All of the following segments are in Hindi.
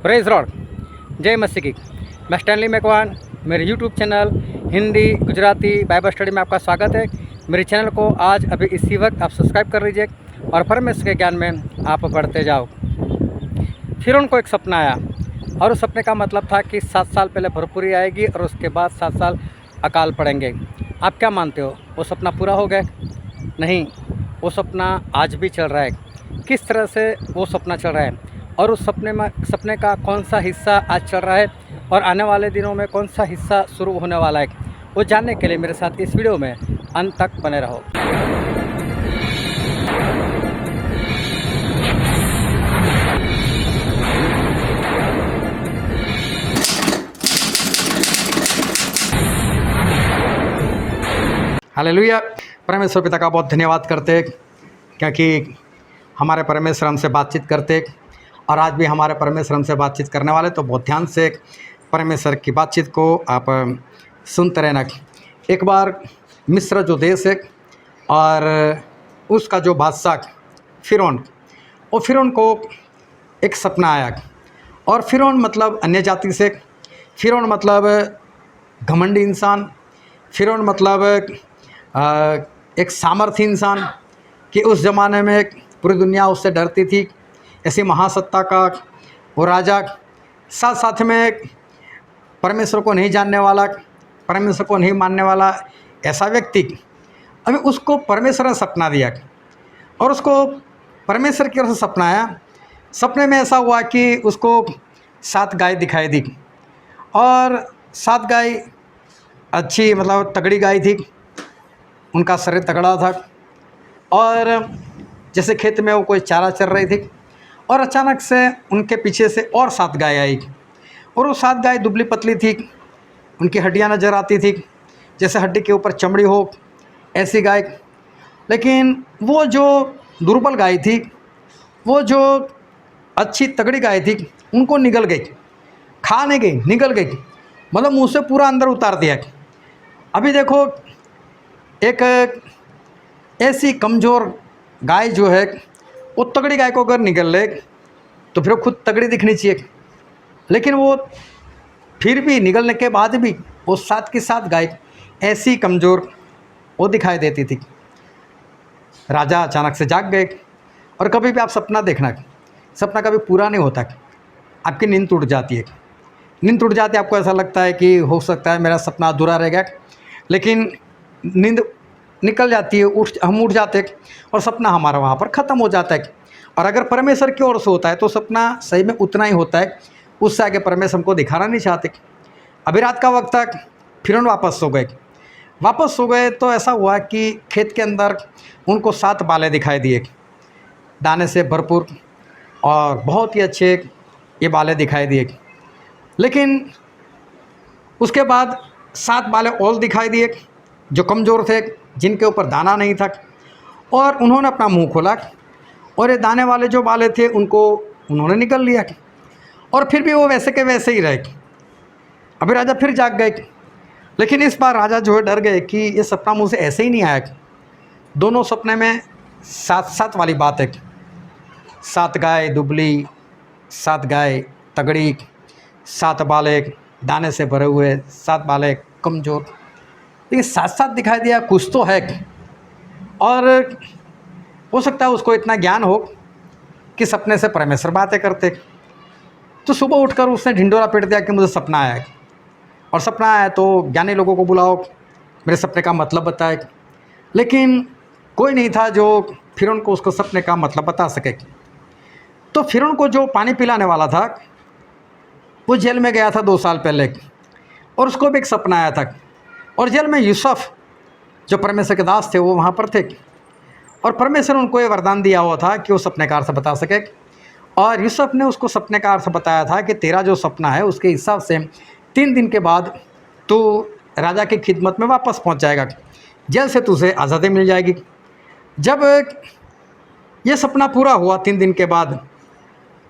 प्रेज लॉर्ड, जय मसीह की। मैं स्टैनली मैकवान, मेरे YouTube channel Hindi Gujarati Bible study में आपका स्वागत है। मेरे चैनल को आज अभी इसी वक्त आप सब्सक्राइब कर लीजिए और परमेश्वर के ज्ञान में आप बढ़ते जाओ। फिर उनको एक सपना आया और उस सपने का मतलब था कि 7 साल पहले भरपूरी आएगी और उसके बाद 7 साल अकाल पड़ेंगे। आप क्या मानते हो, वो सपना पूरा हो गया? नहीं, वो सपना आज भी चल रहा है। किस तरह से वो सपना चल रहा है और उस सपने का कौन सा हिस्सा आज चल रहा है और आने वाले दिनों में कौन सा हिस्सा शुरू होने वाला है, वो जानने के लिए मेरे साथ इस वीडियो में अंत तक बने रहो। हालेलुया। परमेश्वर पिता का बहुत धन्यवाद करते क्योंकि हमारे परमेश्वर हमसे बातचीत करते और आज भी हमारे परमेश्वर हमसे बातचीत करने वाले, तो बहुत ध्यान से परमेश्वर की बातचीत को आप सुनते रहना। एक बार मिस्र जो देश है और उसका जो बादशाह फिरौन, वो फिरौन को एक सपना आया और फिरौन मतलब अन्य जाति से, फिरौन मतलब घमंडी इंसान, फिरौन मतलब एक सामर्थी इंसान कि उस ज़माने में पूरी दुनिया उससे डरती थी। ऐसी महासत्ता का वो राजा, साथ साथ में परमेश्वर को नहीं जानने वाला, परमेश्वर को नहीं मानने वाला ऐसा व्यक्ति। अभी उसको परमेश्वर ने सपना दिया और उसको परमेश्वर की ओर से सपना आया। सपने में ऐसा हुआ कि उसको 7 गाय दिखाई दी और 7 गाय अच्छी मतलब तगड़ी गाय थी, उनका शरीर तगड़ा था और जैसे खेत में वो कोई चारा चर रही थी और अचानक से उनके पीछे से और 7 गाय आई और वो 7 गाय दुबली पतली थी, उनकी हड्डियां नज़र आती थी जैसे हड्डी के ऊपर चमड़ी हो, ऐसी गाय। लेकिन वो जो दुर्बल गाय थी, वो जो अच्छी तगड़ी गाय थी, उनको निगल गई, खा नहीं गई, निगल गई, मतलब मुँह से पूरा अंदर उतार दिया। अभी देखो, एक ऐसी कमज़ोर गाय जो है वो तगड़ी गाय को अगर निगल ले तो फिर वो खुद तगड़ी दिखनी चाहिए, लेकिन वो फिर भी निगलने के बाद भी वो 7 की 7 गाय ऐसी कमज़ोर वो दिखाई देती थी। राजा अचानक से जाग गए। और कभी भी आप सपना देखना, सपना कभी पूरा नहीं होता, आपकी नींद टूट जाती है। नींद टूट जाती है, आपको ऐसा लगता है कि हो सकता है मेरा सपना अधूरा रह गया, लेकिन नींद निकल जाती है, हम उठ जाते और सपना हमारा वहाँ पर ख़त्म हो जाता है। और अगर परमेश्वर की ओर से होता है तो सपना सही में उतना ही होता है, उससे आगे परमेश्वर हमको दिखाना नहीं चाहते। अभी रात का वक्त तक फिर वापस सो गए। वापस सो गए तो ऐसा हुआ कि खेत के अंदर उनको 7 बाले दिखाई दिए, दाने से भरपूर और बहुत ही अच्छे ये बाले दिखाई दिए। लेकिन उसके बाद 7 बाले और दिखाई दिए जो कमज़ोर थे, जिनके ऊपर दाना नहीं था, और उन्होंने अपना मुंह खोला और ये दाने वाले जो बाले थे उनको उन्होंने निकल लिया और फिर भी वो वैसे के वैसे ही रहे। अभी राजा फिर जाग गए, लेकिन इस बार राजा जो है डर गए कि ये सपना मुझसे ऐसे ही नहीं आया। दोनों सपने में 7-7 वाली बात है, 7 गाय दुबली, 7 गाय तगड़ी, 7 बाले दाने से भरे हुए, 7 बाले कमज़ोर, लेकिन 7-7 दिखाई दिया, कुछ तो है। और हो सकता है उसको इतना ज्ञान हो कि सपने से परमेश्वर बातें करते। तो सुबह उठकर उसने ढिंडोरा पीट दिया कि मुझे सपना आया है, और सपना आया तो ज्ञानी लोगों को बुलाओ, मेरे सपने का मतलब बताए। लेकिन कोई नहीं था जो फिर उनको उसको सपने का मतलब बता सके। तो फिर उनको जो पानी पिलाने वाला था वो जेल में गया था 2 साल पहले और उसको भी एक सपना आया था, और जेल में यूसुफ जो परमेश्वर के दास थे वो वहाँ पर थे और परमेश्वर ने उनको ये वरदान दिया हुआ था कि वो सपने का अर्थ बता सके। और यूसुफ ने उसको सपने का अर्थ बताया था कि तेरा जो सपना है उसके हिसाब से 3 दिन के बाद तू राजा की खिदमत में वापस पहुँच जाएगा, जेल से तुझे आज़ादी मिल जाएगी। जब ये सपना पूरा हुआ 3 दिन के बाद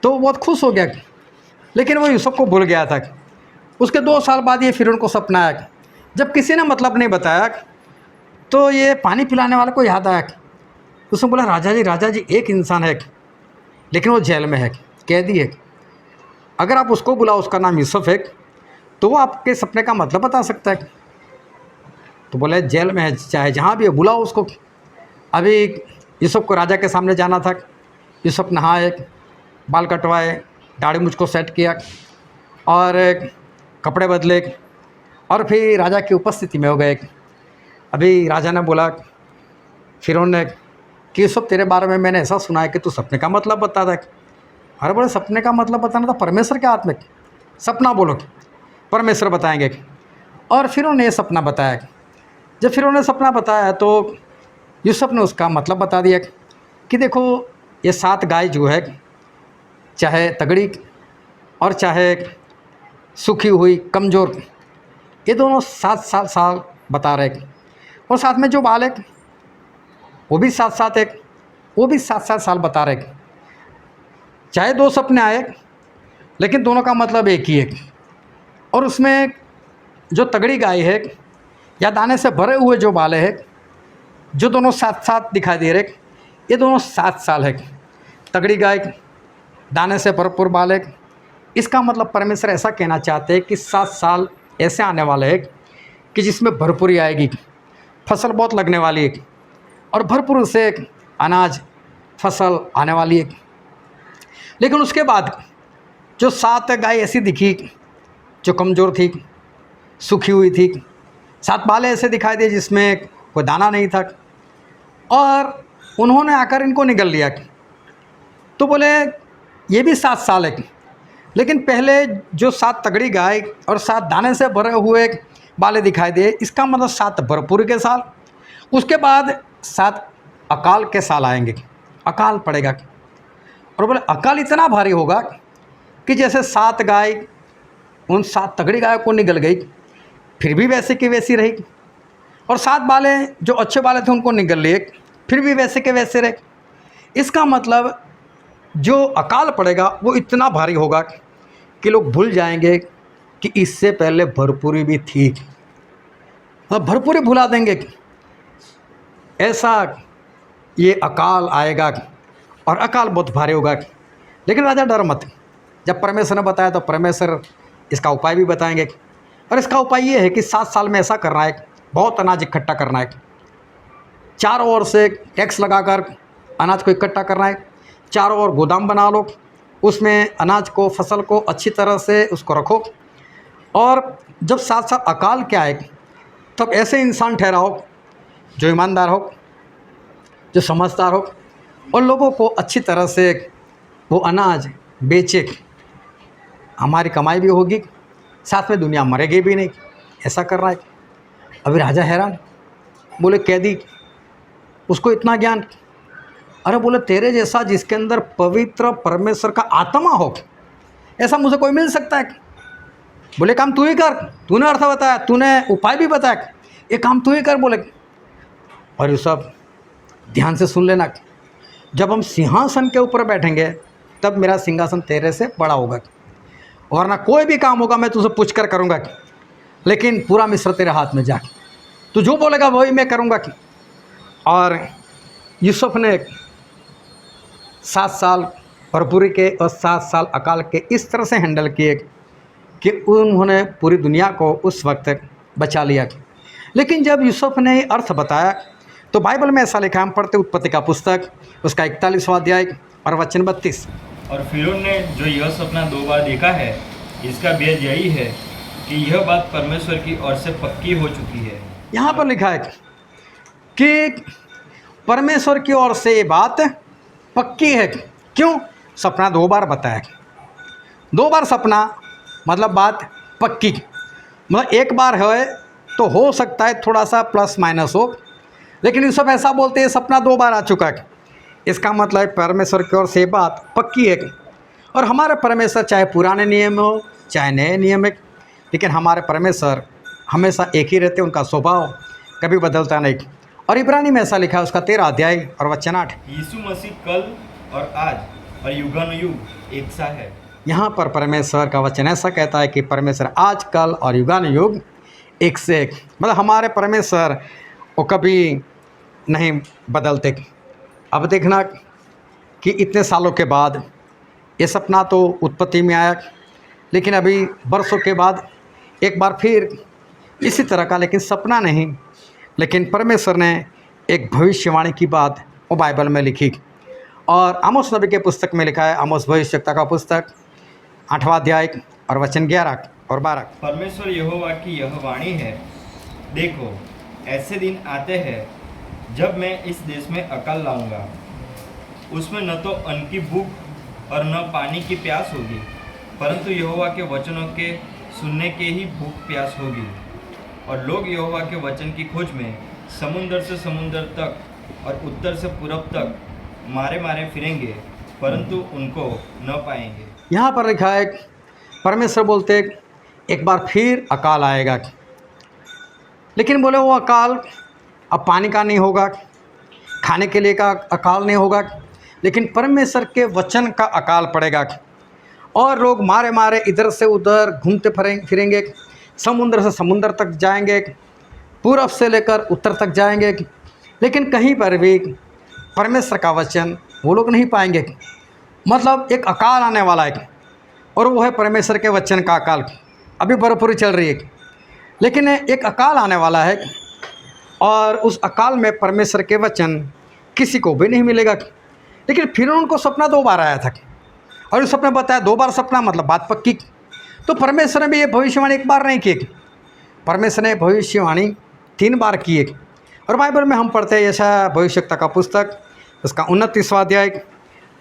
तो बहुत खुश हो गया, लेकिन वो यूसुफ को भूल गया था। उसके 2 साल बाद ये फिर उनको सपना आया। जब किसी ने मतलब नहीं बताया तो ये पानी पिलाने वाले को याद आया। उसने बोला, राजा जी एक इंसान है लेकिन वो जेल में है, कैदी है, अगर आप उसको बुलाओ, उसका नाम यूसुफ है, तो वो आपके सपने का मतलब बता सकता है। तो बोले जेल में है, चाहे जहाँ भी है, बुलाओ उसको। अभी यूसुफ को राजा के सामने जाना था। यूसुफ नहाए, बाल कटवाए, दाढ़ी मुझको सेट किया और कपड़े बदले और फिर राजा की उपस्थिति में हो गए। अभी राजा ने बोला फिरौन ने कि यूसुफ, तेरे बारे में मैंने ऐसा सुना है कि तू सपने का मतलब बताता है। अरे बोले सपने का मतलब बताना तो परमेश्वर के हाथ में, सपना बोलो, परमेश्वर बताएंगे। और फिर उन्होंने ये सपना बताया। जब फिर उन्होंने सपना बताया तो यूसुफ ने उसका मतलब बता दिया कि देखो, ये 7 गाय जो है, चाहे तगड़ी और चाहे सूखी हुई कमज़ोर, ये दोनों 7 साल बता रहे। और साथ में जो बालक वो भी 7 एक, वो भी 7 साल बता रहे। चाहे 2 सपने आए, लेकिन दोनों का मतलब एक ही है। और उसमें जो तगड़ी गाय है या दाने से भरे हुए जो बाले हैं, जो दोनों 7 दिखाई दे रहे, ये दोनों 7 साल है। तगड़ी गाय, दाने से भरपूर बाले, इसका मतलब परमेश्वर ऐसा कहना चाहते हैं कि 7 साल ऐसे आने वाले हैं कि जिसमें भरपूरी आएगी, फसल बहुत लगने वाली है और भरपूर से अनाज फसल आने वाली है। लेकिन उसके बाद जो 7 गाय ऐसी दिखी जो कमज़ोर थी, सूखी हुई थी, 7 बाले ऐसे दिखाई दिए जिसमें कोई दाना नहीं था, और उन्होंने आकर इनको निगल लिया। तो बोले ये भी 7 साल है, लेकिन पहले जो 7 तगड़ी गाय और 7 दाने से भरे हुए बाले दिखाई दिए, इसका मतलब 7 भरपूर के साल। उसके बाद 7 अकाल के साल आएंगे, अकाल पड़ेगा। और बोले अकाल इतना भारी होगा कि जैसे 7 गाय उन 7 तगड़ी गायों को निगल गई, फिर भी वैसे की वैसी रही, और 7 बाले जो अच्छे बाले थे उनको निगल लिए, फिर भी वैसे के वैसे रहे। इसका मतलब जो अकाल पड़ेगा वो इतना भारी होगा कि लोग भूल जाएंगे कि इससे पहले भरपूरी भी थी, मतलब भरपूरी भुला देंगे। ऐसा ये अकाल आएगा और अकाल बहुत भारी होगा। लेकिन राजा डर मत, जब परमेश्वर ने बताया तो परमेश्वर इसका उपाय भी बताएंगे। और इसका उपाय ये है कि 7 साल में ऐसा करना है, बहुत अनाज इकट्ठा करना है, चारों ओर से टैक्स लगाकर अनाज को इकट्ठा करना है, चारों ओर गोदाम बना लो, उसमें अनाज को, फसल को अच्छी तरह से उसको रखो। और जब 7 साल अकाल के आए तब ऐसे इंसान ठहराओ जो ईमानदार हो, जो समझदार हो, और लोगों को अच्छी तरह से वो अनाज बेचे, हमारी कमाई भी होगी, साथ में दुनिया मरेगी भी नहीं। ऐसा कर रहा है। अभी राजा हैरान, बोले कैदी, उसको इतना ज्ञान? अरे बोले तेरे जैसा जिसके अंदर पवित्र परमेश्वर का आत्मा हो, ऐसा मुझे कोई मिल सकता है? बोले काम तू ही कर, तूने अर्थ बताया, तूने उपाय भी बताया, ये काम तू ही कर। बोले और ये सब ध्यान से सुन लेना, जब हम सिंहासन के ऊपर बैठेंगे तब मेरा सिंहासन तेरे से बड़ा होगा, वरना कोई भी काम होगा मैं तुझे पूछ कर करूँगा, लेकिन पूरा मिस्र तेरे हाथ में जा, तू जो बोलेगा वही मैं करूँगा। और यूसुफ ने 7 साल भरपूरी के और 7 साल अकाल के इस तरह से हैंडल किए कि उन्होंने पूरी दुनिया को उस वक्त बचा लिया। लेकिन जब यूसुफ ने अर्थ बताया तो बाइबल में ऐसा लिखा, हम पढ़ते उत्पत्ति का पुस्तक उसका 41वां अध्याय और वचन 32। और फिरौन ने जो यह सपना 2 बार देखा है, इसका भेद यही है कि यह बात परमेश्वर की ओर से पक्की हो चुकी है। यहाँ पर लिखा है कि परमेश्वर की ओर से ये बात पक्की है। क्यों? सपना 2 बार बताया, 2 बार सपना मतलब बात पक्की। मतलब एक बार है तो हो सकता है थोड़ा सा प्लस माइनस हो, लेकिन यूसुफ ऐसा बोलते हैं सपना 2 बार आ चुका है, इसका मतलब परमेश्वर की ओर से बात पक्की है। और हमारे परमेश्वर चाहे पुराने नियम हो चाहे नए नियम है, लेकिन हमारे परमेश्वर हमेशा एक ही रहते, उनका स्वभाव कभी बदलता नहीं। और इब्रानी में ऐसा लिखा है उसका 13 अध्याय और वचन 8, यीशु मसीह कल और आज और युगानुयुग एक सा है। यहाँ पर परमेश्वर का वचन ऐसा कहता है कि परमेश्वर आज कल और युगानुयुग एक से एक, मतलब हमारे परमेश्वर वो कभी नहीं बदलते। अब देखना कि इतने सालों के बाद ये सपना तो उत्पत्ति में आया, लेकिन अभी बरसों के बाद एक बार फिर इसी तरह का, लेकिन सपना नहीं, लेकिन परमेश्वर ने एक भविष्यवाणी की बात वो बाइबल में लिखी। और आमोस नबी के पुस्तक में लिखा है, आमोस भविष्यवक्ता का पुस्तक 8वां अध्याय और वचन 11 और 12। परमेश्वर यहोवा की यह वाणी है, देखो ऐसे दिन आते हैं जब मैं इस देश में अकाल लाऊंगा, उसमें न तो अन्न की भूख और न पानी की प्यास होगी, परंतु यहोवा के वचनों के सुनने के ही भूख प्यास होगी। और लोग यहोवा के वचन की खोज में समुंदर से समुंदर तक और उत्तर से पूरब तक मारे मारे फिरेंगे, परंतु उनको न पाएंगे। यहाँ पर लिखा है, परमेश्वर बोलते एक बार फिर अकाल आएगा, लेकिन बोले वो अकाल अब पानी का नहीं होगा, खाने के लिए का अकाल नहीं होगा, लेकिन परमेश्वर के वचन का अकाल पड़ेगा। और लोग मारे मारे इधर से उधर घूमते फिरेंगे, समुद्र से समुद्र तक जाएंगे, पूरब से लेकर उत्तर तक जाएंगे, लेकिन कहीं पर भी परमेश्वर का वचन वो लोग नहीं पाएंगे। मतलब एक अकाल आने वाला है, और वो है परमेश्वर के वचन का अकाल। अभी बर्फबारी चल रही है, लेकिन एक अकाल आने वाला है, और उस अकाल में परमेश्वर के वचन किसी को भी नहीं मिलेगा। लेकिन फिर उनको सपना 2 बार आया था, और उस सपने बताया 2 बार सपना मतलब बात पक्की। तो परमेश्वर ने भी ये भविष्यवाणी एक बार नहीं की, परमेश्वर ने भविष्यवाणी 3 बार की है। और बाइबल में हम पढ़ते हैं यशायाह भविष्यवक्ता का पुस्तक, उसका 29वां अध्याय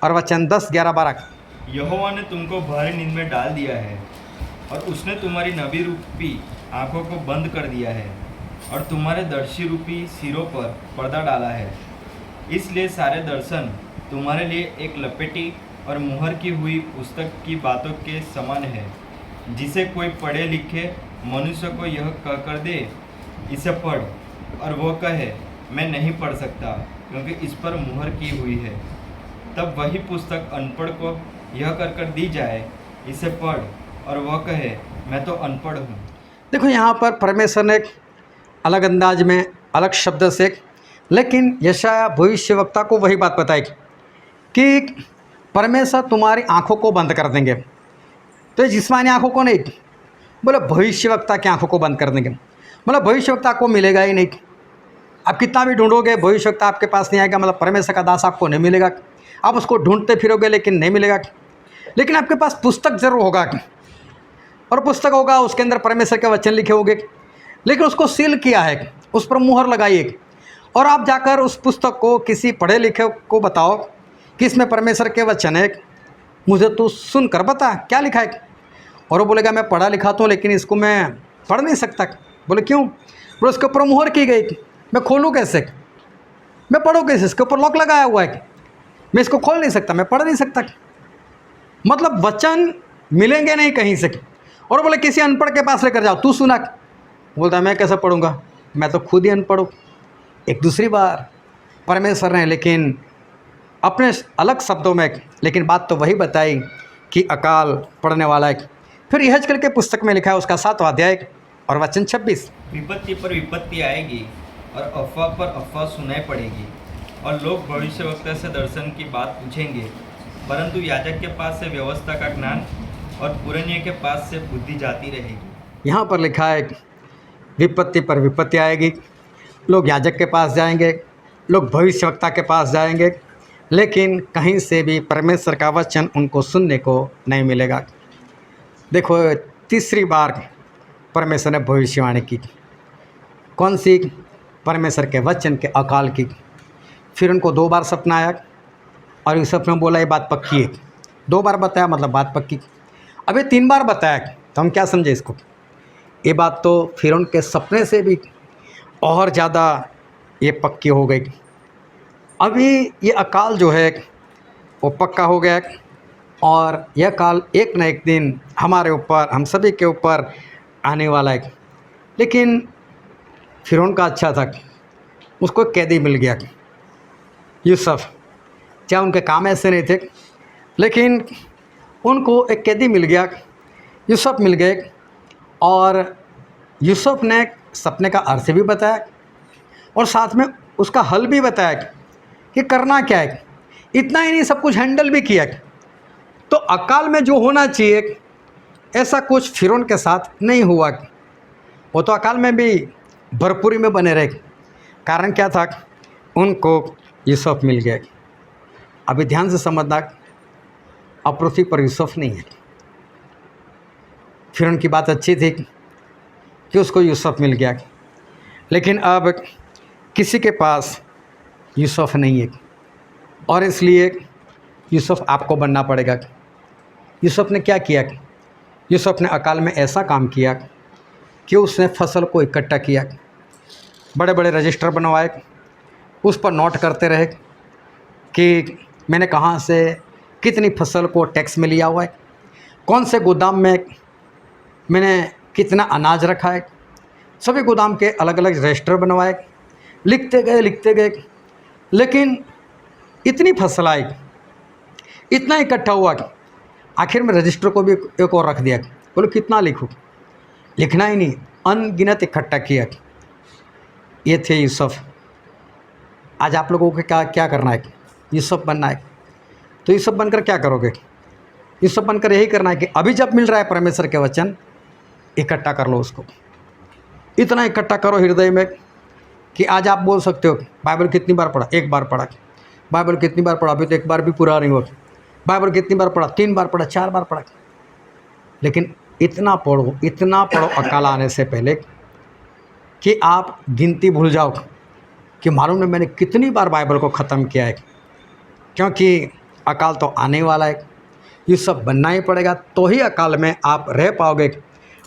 और वचन 10, 11, 12। यहोवा ने तुमको भारी नींद में डाल दिया है, और उसने तुम्हारी नबी रूपी आंखों को बंद कर दिया है, और तुम्हारे दर्शी रूपी सिरों पर पर्दा डाला है। इसलिए सारे दर्शन तुम्हारे लिए एक लपेटी और मुहर की हुई पुस्तक की बातों के समान है, जिसे कोई पढ़े लिखे मनुष्य को यह कहकर दे, इसे पढ़, और वह कहे मैं नहीं पढ़ सकता, क्योंकि इस पर मुहर की हुई है। तब वही पुस्तक अनपढ़ को यह कर दी जाए, इसे पढ़, और वह कहे मैं तो अनपढ़ हूँ। देखो यहाँ पर परमेश्वर ने अलग अंदाज में, अलग शब्द से, लेकिन यशायाह भविष्यवक्ता को वही बात बताई कि परमेश्वर तुम्हारी आंखों को बंद कर देंगे। तो ये जिस्मानी आंखों को नहीं, बोले भविष्यवक्ता की आंखों को बंद कर देंगे। मतलब भविष्यवक्ता को मिलेगा ही नहीं। आप कितना भी ढूंढोगे भविष्यवक्ता आपके पास नहीं आएगा, मतलब परमेश्वर का दास आपको नहीं मिलेगा। आप उसको ढूंढते फिरोगे लेकिन नहीं मिलेगा। लेकिन आपके पास पुस्तक जरूर होगा, और पुस्तक होगा, उसके अंदर परमेश्वर के वचन लिखे होंगे, लेकिन उसको सील किया है, उस पर मुहर लगाई है। और आप जाकर उस पुस्तक को किसी पढ़े लिखे को बताओ कि इसमें परमेश्वर के वचन है, मुझे तू सुन कर बता क्या लिखा है। और वो बोलेगा मैं पढ़ा लिखा तो, लेकिन इसको मैं पढ़ नहीं सकता। बोले क्यों? बोले उसके ऊपर मुहर की गई, मैं खोलूँ कैसे, मैं पढ़ूँ कैसे, इसके ऊपर लॉक लगाया हुआ है, मैं इसको खोल नहीं सकता, मैं पढ़ नहीं सकता। मतलब वचन मिलेंगे नहीं कहीं से। और बोले किसी अनपढ़ के पास लेकर जाओ, तू सुना। बोलता मैं कैसे पढ़ूंगा, मैं तो खुद ही अनपढ़ हूँ। एक दूसरी बार परमेश्वर ने लेकिन अपने अलग शब्दों में, लेकिन बात तो वही बताई कि अकाल पड़ने वाला है। फिर यहेजकेल के पुस्तक में लिखा है, उसका 7वां अध्याय और वचन 26। विपत्ति पर विपत्ति आएगी, और अफवाह पर अफवाह सुनाई पड़ेगी, और लोग भविष्यवक्ता से दर्शन की बात पूछेंगे, परंतु याजक के पास से व्यवस्था का ज्ञान और पुरनिये के पास से बुद्धि जाती रहेगी। यहाँ पर लिखा है विपत्ति पर विपत्ति आएगी, लोग याजक के पास जाएंगे, लोग भविष्यवक्ता के पास जाएंगे, लेकिन कहीं से भी परमेश्वर का वचन उनको सुनने को नहीं मिलेगा। देखो 3री बार परमेश्वर ने भविष्यवाणी की, कौन सी? परमेश्वर के वचन के अकाल की। फिर उनको 2 बार सपना आया, और इस सपने में बोला ये बात पक्की है। 2 बार बताया मतलब बात पक्की। अभी 3 बार बताया, तो हम क्या समझे इसको? ये बात तो फिर उनके सपने से भी और ज़्यादा ये पक्की हो गई। अभी ये अकाल जो है वो पक्का हो गया, और यह काल एक न एक दिन हमारे ऊपर, हम सभी के ऊपर आने वाला है। लेकिन फिरौन का अच्छा था, उसको कैदी मिल गया यूसुफ। क्या उनके काम ऐसे नहीं थे, लेकिन उनको एक कैदी मिल गया, यूसुफ मिल गए। और यूसुफ ने सपने का अर्थ भी बताया, और साथ में उसका हल भी बताया कि करना क्या है। इतना ही नहीं, सब कुछ हैंडल भी किया। तो अकाल में जो होना चाहिए ऐसा कुछ फिरौन के साथ नहीं हुआ। वो तो अकाल में भी भरपूरी में बने रहे। कारण क्या था? उनको यूसुफ मिल गया। अभी ध्यान से समझना, अब पृथ्वी पर यूसुफ नहीं है। फिरौन की बात अच्छी थी कि उसको यूसुफ मिल गया, लेकिन अब किसी के पास यूसुफ नहीं है, और इसलिए यूसुफ आपको बनना पड़ेगा। यूसुफ ने क्या किया? यूसुफ ने अकाल में ऐसा काम किया कि उसने फसल को इकट्ठा किया, बड़े बड़े रजिस्टर बनवाए, उस पर नोट करते रहे कि मैंने कहाँ से कितनी फसल को टैक्स में लिया हुआ है, कौन से गोदाम में मैंने कितना अनाज रखा है। सभी गोदाम के अलग अलग रजिस्टर बनवाए, लिखते गए, लेकिन इतनी फसल आई, इतना इकट्ठा हुआ कि आखिर में रजिस्टर को भी एक और रख दिया। बोलो कितना लिखूँ? लिखना ही नहीं, अनगिनत इकट्ठा किया। ये थे यूसुफ। आज आप लोगों को क्या करना है? यूसुफ बनना है। तो यूसुफ बनकर क्या करोगे? यूसुफ बनकर यही करना है कि अभी जब मिल रहा है परमेश्वर के वचन, इकट्ठा कर लो उसको। इतना इकट्ठा करो हृदय में कि आज आप बोल सकते हो बाइबल कितनी बार पढ़ा? एक बार पढ़ा। बाइबल कितनी बार पढ़ा? अभी तो एक बार भी पूरा नहीं हुआ। बाइबल कितनी बार पढ़ा? 3 बार पढ़ा, 4 बार पढ़ा। लेकिन इतना पढ़ो अकाल आने से पहले कि आप गिनती भूल जाओ कि मालूम नहीं मैंने कितनी बार बाइबल को ख़त्म किया है, क्योंकि अकाल तो आने वाला है। ये सब बनना ही पड़ेगा, तो ही अकाल में आप रह पाओगे।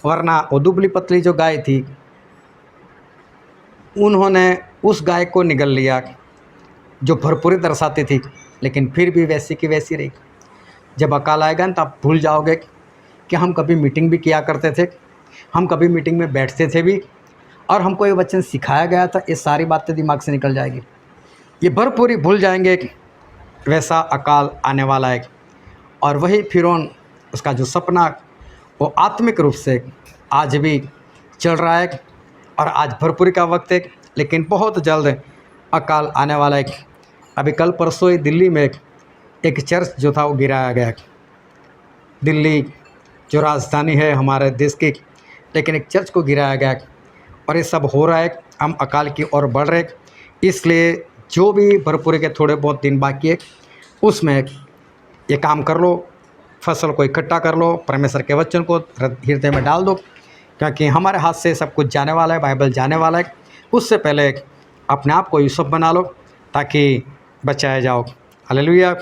वरना वो दुबली पतली जो गाय थी, उन्होंने उस गाय को निगल लिया जो भरपूरी दर्शाती थी, लेकिन फिर भी वैसी की वैसी रही। जब अकाल आएगा ना, तो आप भूल जाओगे कि हम कभी मीटिंग भी किया करते थे, हम कभी मीटिंग में बैठते थे भी, और हमको ये वचन सिखाया गया था। ये सारी बातें दिमाग से निकल जाएगी, ये भरपूरी भूल जाएंगे। वैसा अकाल आने वाला है। और वही फिरौन, उसका जो सपना, वो आत्मिक रूप से आज भी चल रहा है, और आज भरपूरी का वक्त है, लेकिन बहुत जल्द अकाल आने वाला है। अभी कल परसों ही दिल्ली में एक चर्च जो था वो गिराया गया। दिल्ली जो राजधानी है हमारे देश की, लेकिन एक चर्च को गिराया गया, और ये सब हो रहा है। हम अकाल की ओर बढ़ रहे, इसलिए जो भी भरपूरी के थोड़े बहुत दिन बाकी है, उसमें ये काम कर लो, फसल को इकट्ठा कर लो, परमेश्वर के वचन को हृदय में डाल दो, क्योंकि हमारे हाथ से सब कुछ जाने वाला है, बाइबल जाने वाला है। उससे पहले अपने आप को यूसुफ बना लो, ताकि बचाया जाओ। हालेलुया।